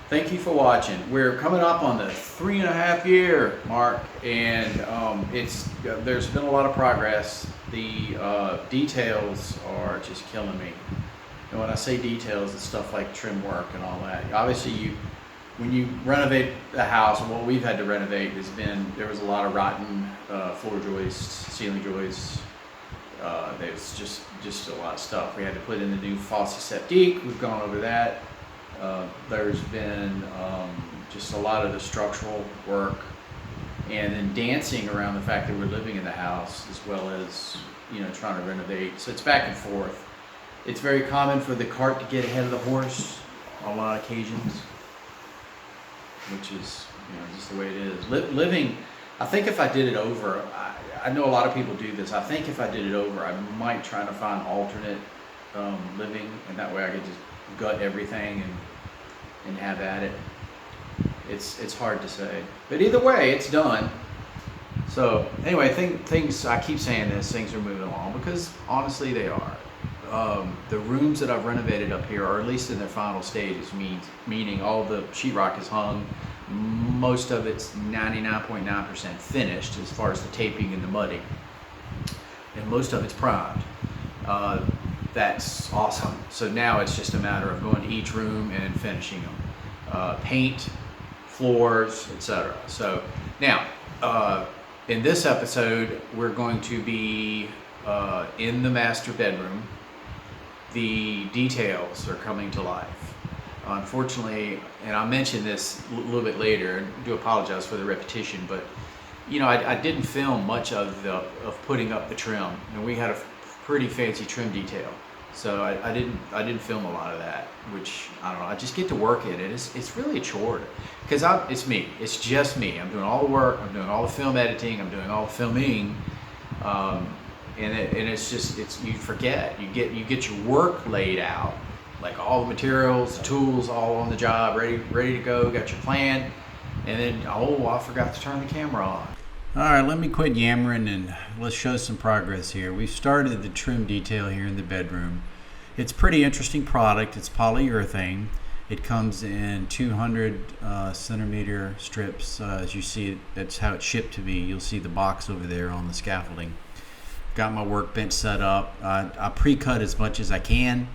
Thank you for watching. We're coming up on the 3.5 year mark, and there's been a lot of progress. The details are just killing me. And when I say details, it's stuff like trim work and all that. Obviously, when you renovate a house, what we've had to renovate there was a lot of rotten floor joists, ceiling joists. There's just a lot of stuff. We had to put in the new faucet septique. We've gone over that. There's been just a lot of the structural work, and then dancing around the fact that we're living in the house as well as trying to renovate. So it's back and forth. It's very common for the cart to get ahead of the horse on a lot of occasions, which is just the way it is. Living, I think if I did it over, I know a lot of people do this. I think if I did it over, I might try to find alternate living, and that way I could just gut everything and have at it. It's hard to say, but either way, it's done. So anyway, things I keep saying this, things are moving along because honestly they are. The rooms that I've renovated up here are at least in their final stages, meaning all the sheetrock is hung. Most of it's 99.9% finished as far as the taping and the mudding, and most of it's primed. That's awesome. So now it's just a matter of going to each room and finishing them. Paint, floors, etc. So now, in this episode, we're going to be in the master bedroom. The details are coming to life. Unfortunately, and I'll mention this a little bit later, and I do apologize for the repetition, but I didn't film much of putting up the trim, and we had a pretty fancy trim detail, so I didn't film a lot of that, which I don't know. I just get to work in it. It's really a chore because it's me. It's just me. I'm doing all the work. I'm doing all the film editing. I'm doing all the filming. And it's you forget. You get your work laid out, like all the materials, the tools, all on the job, ready to go. Got your plan, and then I forgot to turn the camera on. All right, let me quit yammering and let's show some progress here. We've started the trim detail here in the bedroom. It's a pretty interesting product. It's polyurethane. It comes in 200 centimeter strips. As you see, that's how it's shipped to me. You'll see the box over there on the scaffolding. Got my workbench set up. I pre-cut as much as I can,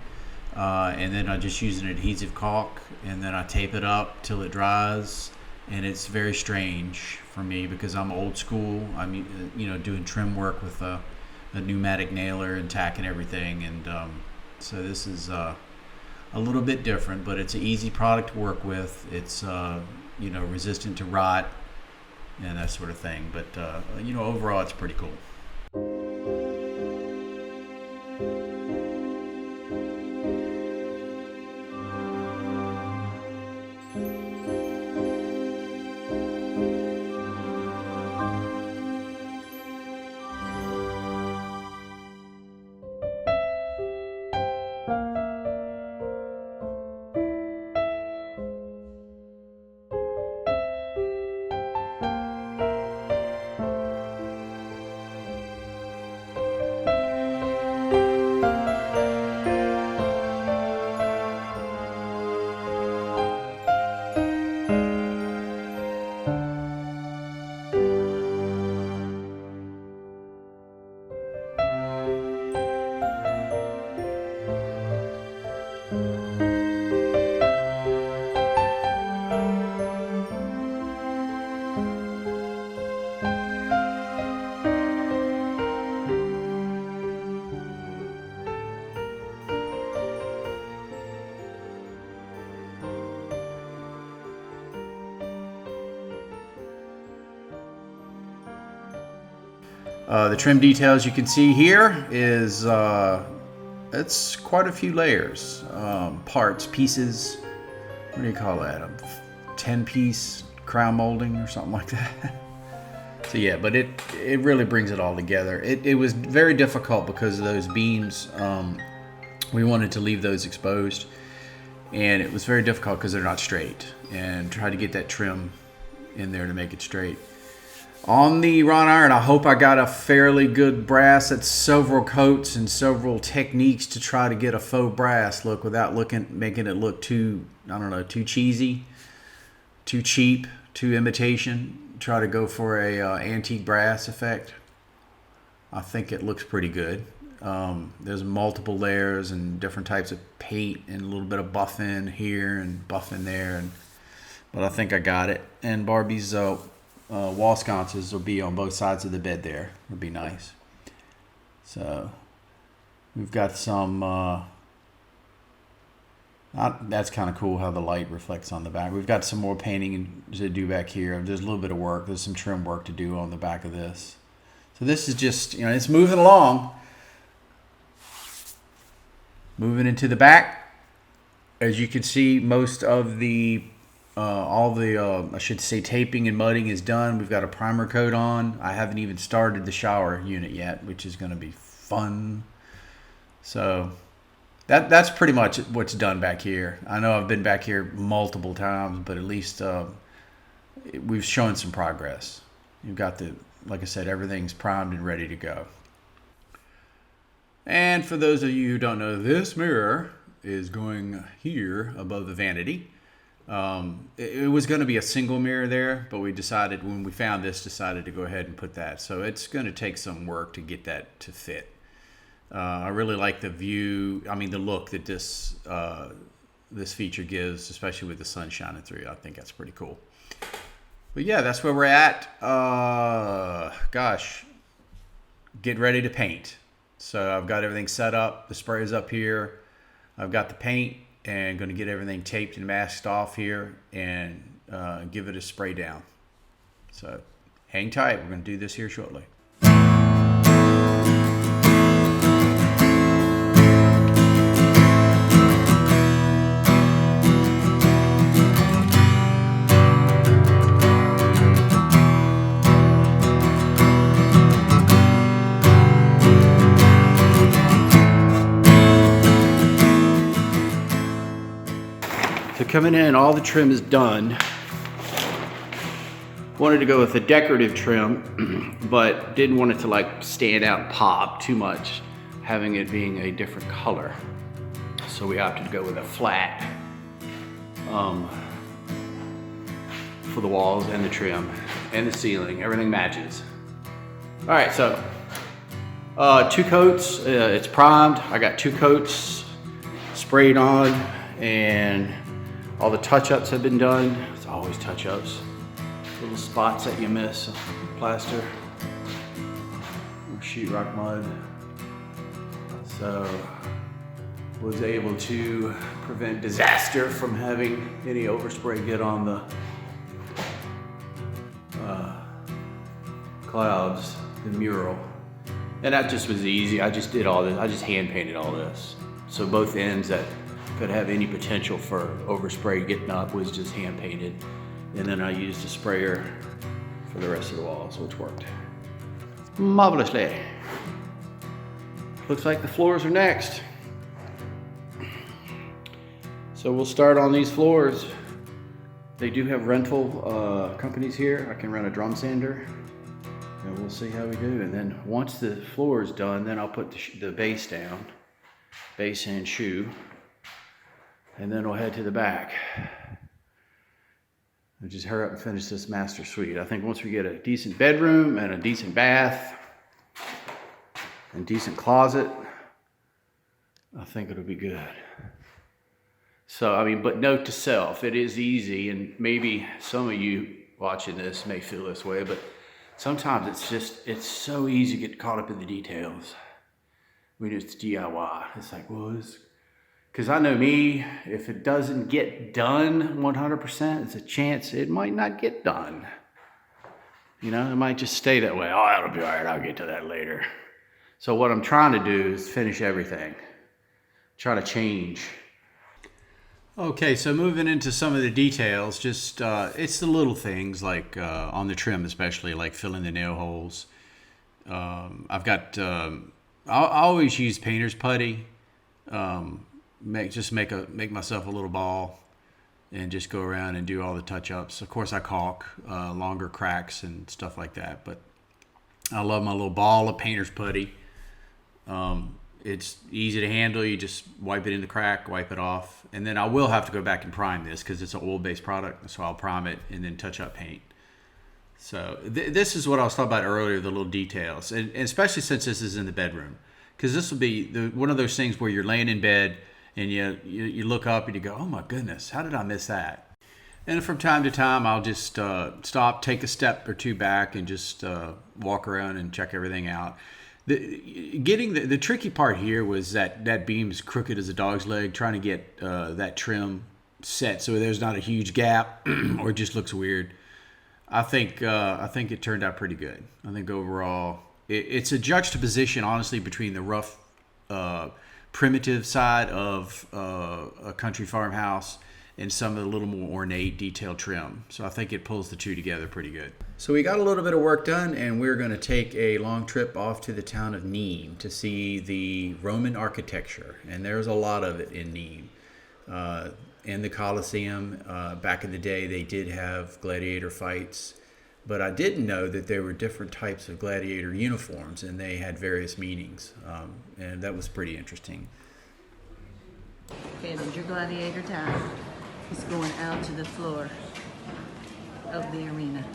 and then I just use an adhesive caulk, and then I tape it up till it dries. And it's very strange for me because I'm old school. I'm doing trim work with a pneumatic nailer and tacking everything, and so this is a little bit different, but it's an easy product to work with. It's resistant to rot and that sort of thing, but overall it's pretty cool. The trim details you can see here is it's quite a few layers, parts, pieces. What do you call that? A 10-piece crown molding or something like that. So yeah, but it really brings it all together. It was very difficult because of those beams. We wanted to leave those exposed, and it was very difficult because they're not straight, and try to get that trim in there to make it straight. On the wrought iron, I hope I got a fairly good brass. It's several coats and several techniques to try to get a faux brass look without making it look too, I don't know, too cheesy, too cheap, too imitation. Try to go for a antique brass effect. I think it looks pretty good. There's multiple layers and different types of paint and a little bit of buffing here and buffing there, but I think I got it. And Barbie's wall sconces will be on both sides of the bed there. It'll be nice. So we've got some that's kind of cool how the light reflects on the back. We've got some more painting to do back here. There's a little bit of work. There's some trim work to do on the back of this. So this is just, it's moving along. Moving into the back. As you can see, most of the I should say taping and mudding is done. We've got a primer coat on. I haven't even started the shower unit yet, which is going to be fun. So that's pretty much what's done back here. I know I've been back here multiple times, but at least we've shown some progress. You've got like I said, everything's primed and ready to go. And for those of you who don't know, this mirror is going here above the vanity. It was going to be a single mirror there, but we decided when we found this, decided to go ahead and put that. So it's going to take some work to get that to fit. I really like the view. I mean, the look that this feature gives, especially with the sun shining through. I think that's pretty cool. But yeah, that's where we're at. Gosh, get ready to paint. So I've got everything set up. The spray is up here. I've got the paint and going to get everything taped and masked off here and give it a spray down. So hang tight. We're going to do this here shortly. Coming in, all the trim is done. Wanted to go with a decorative trim, but didn't want it to like stand out and pop too much, having it being a different color. So we opted to go with a flat for the walls and the trim and the ceiling. Everything matches. All right, so 2 coats. It's primed. I got 2 coats sprayed on, and all the touch-ups have been done. It's always touch-ups. Little spots that you miss, plaster, or sheetrock mud. So was able to prevent disaster from having any overspray get on the clouds, the mural. And that just was easy. I just did all this. I just hand painted all this. So both ends that could have any potential for overspray getting up was just hand painted. And then I used a sprayer for the rest of the walls, which worked marvelously. Looks like the floors are next. So we'll start on these floors. They do have rental companies here. I can rent a drum sander, and we'll see how we do. And then once the floor is done, then I'll put the base down, base and shoe. And then we'll head to the back. We'll just hurry up and finish this master suite. I think once we get a decent bedroom and a decent bath and decent closet, I think it'll be good. So, I mean, but note to self, it is easy, and maybe some of you watching this may feel this way, but sometimes it's so easy to get caught up in the details. When it's DIY, it's like, well, because I know me, if it doesn't get done 100%, it's a chance it might not get done. It might just stay that way. Oh, that'll be all right, I'll get to that later. So what I'm trying to do is finish everything. Try to change. Okay, so moving into some of the details, just it's the little things like on the trim especially, like filling the nail holes. I've got, I always use painter's putty. Make myself a little ball, and just go around and do all the touch-ups. Of course, I caulk longer cracks and stuff like that, but I love my little ball of painter's putty. It's easy to handle. You just wipe it in the crack, wipe it off, and then I will have to go back and prime this because it's an oil-based product, so I'll prime it and then touch up paint. So this is what I was talking about earlier, the little details, and especially since this is in the bedroom, because this will be one of those things where you're laying in bed and you look up and you go, oh my goodness, how did I miss that? And from time to time, I'll just stop, take a step or two back, and just walk around and check everything out. The tricky part here was that beam's crooked as a dog's leg, trying to get that trim set so there's not a huge gap or it just looks weird. I think it turned out pretty good. I think overall it's a juxtaposition, honestly, between the rough, primitive side of a country farmhouse and some of the little more ornate detailed trim. So I think it pulls the two together pretty good. So we got a little bit of work done, and we're going to take a long trip off to the town of Nîmes to see the Roman architecture. And there's a lot of it in Nîmes. In the Colosseum, back in the day, they did have gladiator fights. But I didn't know that there were different types of gladiator uniforms, and they had various meanings. And that was pretty interesting. Okay, there's your gladiator time. He's going out to the floor of the arena.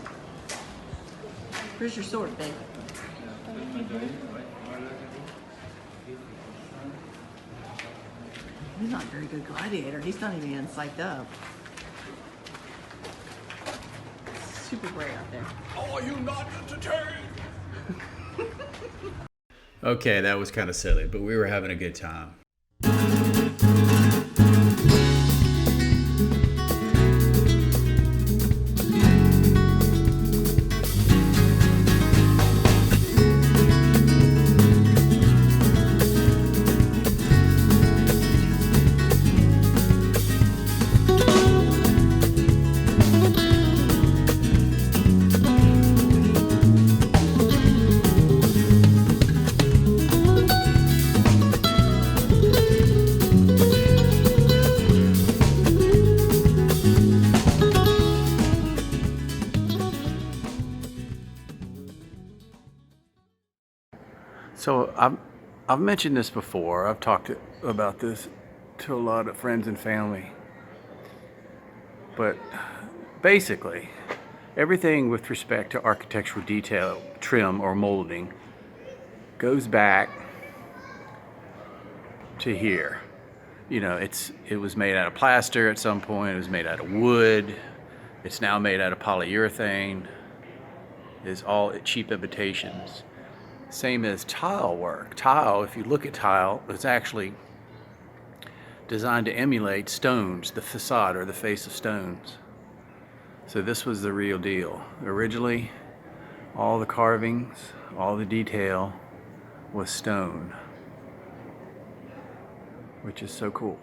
Where's your sword, babe? He's not a very good gladiator. He's not even psyched up. Super gray out there. Are you not entertained? Okay, that was kind of silly, but we were having a good time. So I've mentioned this before. I've talked about this to a lot of friends and family. But basically, everything with respect to architectural detail, trim, or molding goes back to here. You know, it was made out of plaster at some point. It was made out of wood. It's now made out of polyurethane. It's all cheap imitations. Same as tile work. Tile, if you look at tile, it's actually designed to emulate stones, the facade or the face of stones. So this was the real deal. Originally, all the carvings, all the detail was stone, which is so cool.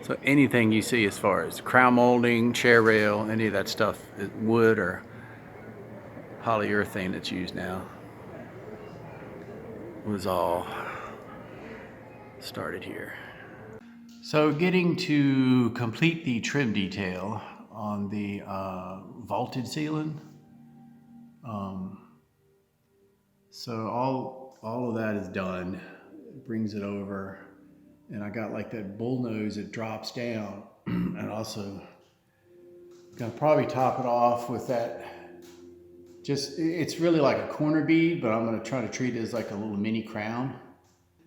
So anything you see as far as crown molding, chair rail, any of that stuff is wood or polyurethane that's used now. Was all started here. So getting to complete the trim detail on the vaulted ceiling. So all of that is done. It brings it over, and I got like that bull nose that drops down, and also gonna probably top it off with that. It's really like a corner bead, but I'm going to try to treat it as like a little mini crown.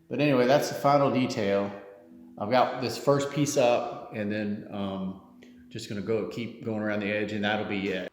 But anyway, that's the final detail. I've got this first piece up, and then just going to keep going around the edge, and that'll be it.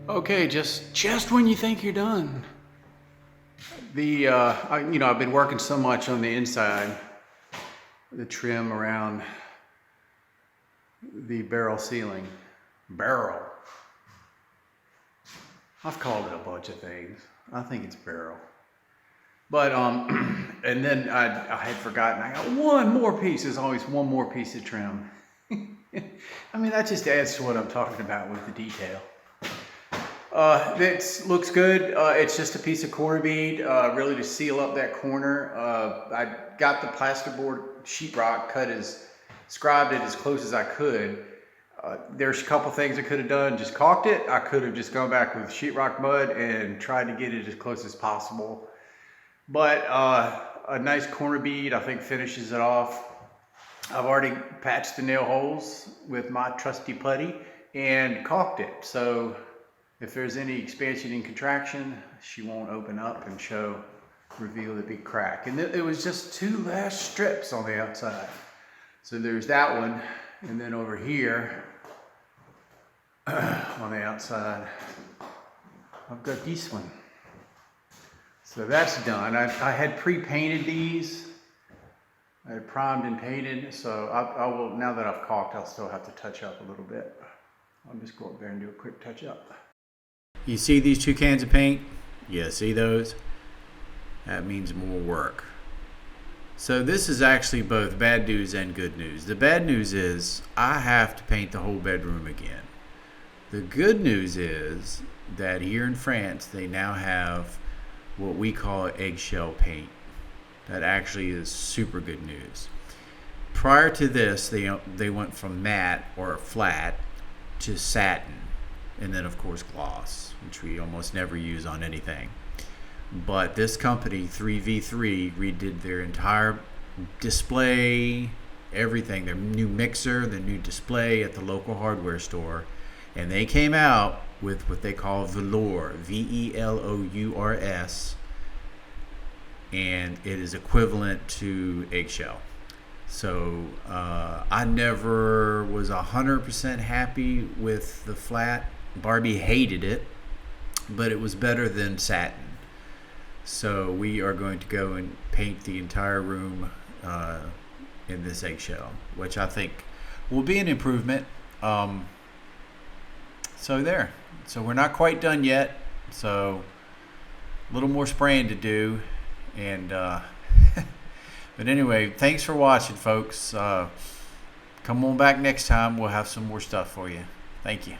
Okay, just when you think you're done. I've been working so much on the inside, the trim around the barrel ceiling. Barrel. I've called it a bunch of things. I think it's barrel. But and then I had forgotten. I got one more piece. There's always one more piece of trim. I mean, that just adds to what I'm talking about with the detail. It looks good. It's just a piece of corner bead, really to seal up that corner. I got the plasterboard sheetrock scribed it as close as I could. There's a couple things I could have done. Just caulked it. I could have just gone back with sheetrock mud and tried to get it as close as possible. But a nice corner bead, I think, finishes it off. I've already patched the nail holes with my trusty putty and caulked it. So if there's any expansion and contraction, she won't open up and reveal the big crack. And it was just 2 last strips on the outside. So there's that one. And then over here on the outside, I've got this one. So that's done. I had pre-painted these. I had primed and painted. So I will, now that I've caulked, I'll still have to touch up a little bit. I'll just go up there and do a quick touch up. You see these 2 cans of paint? Yeah, see those? That means more work. So this is actually both bad news and good news. The bad news is I have to paint the whole bedroom again. The good news is that here in France, they now have what we call eggshell paint. That actually is super good news. Prior to this, they went from matte or flat to satin, and then of course gloss, which we almost never use on anything. But this company, 3v3, redid their entire display, everything, their new mixer, the new display at the local hardware store, and they came out with what they call velour, VELOURS, and it is equivalent to eggshell. So I never was 100% happy with the flat. Barbie hated it, but it was better than satin. So we are going to go and paint the entire room in this eggshell, which I think will be an improvement. So there. So we're not quite done yet. So a little more spraying to do. And but anyway, thanks for watching, folks. Come on back next time. We'll have some more stuff for you. Thank you.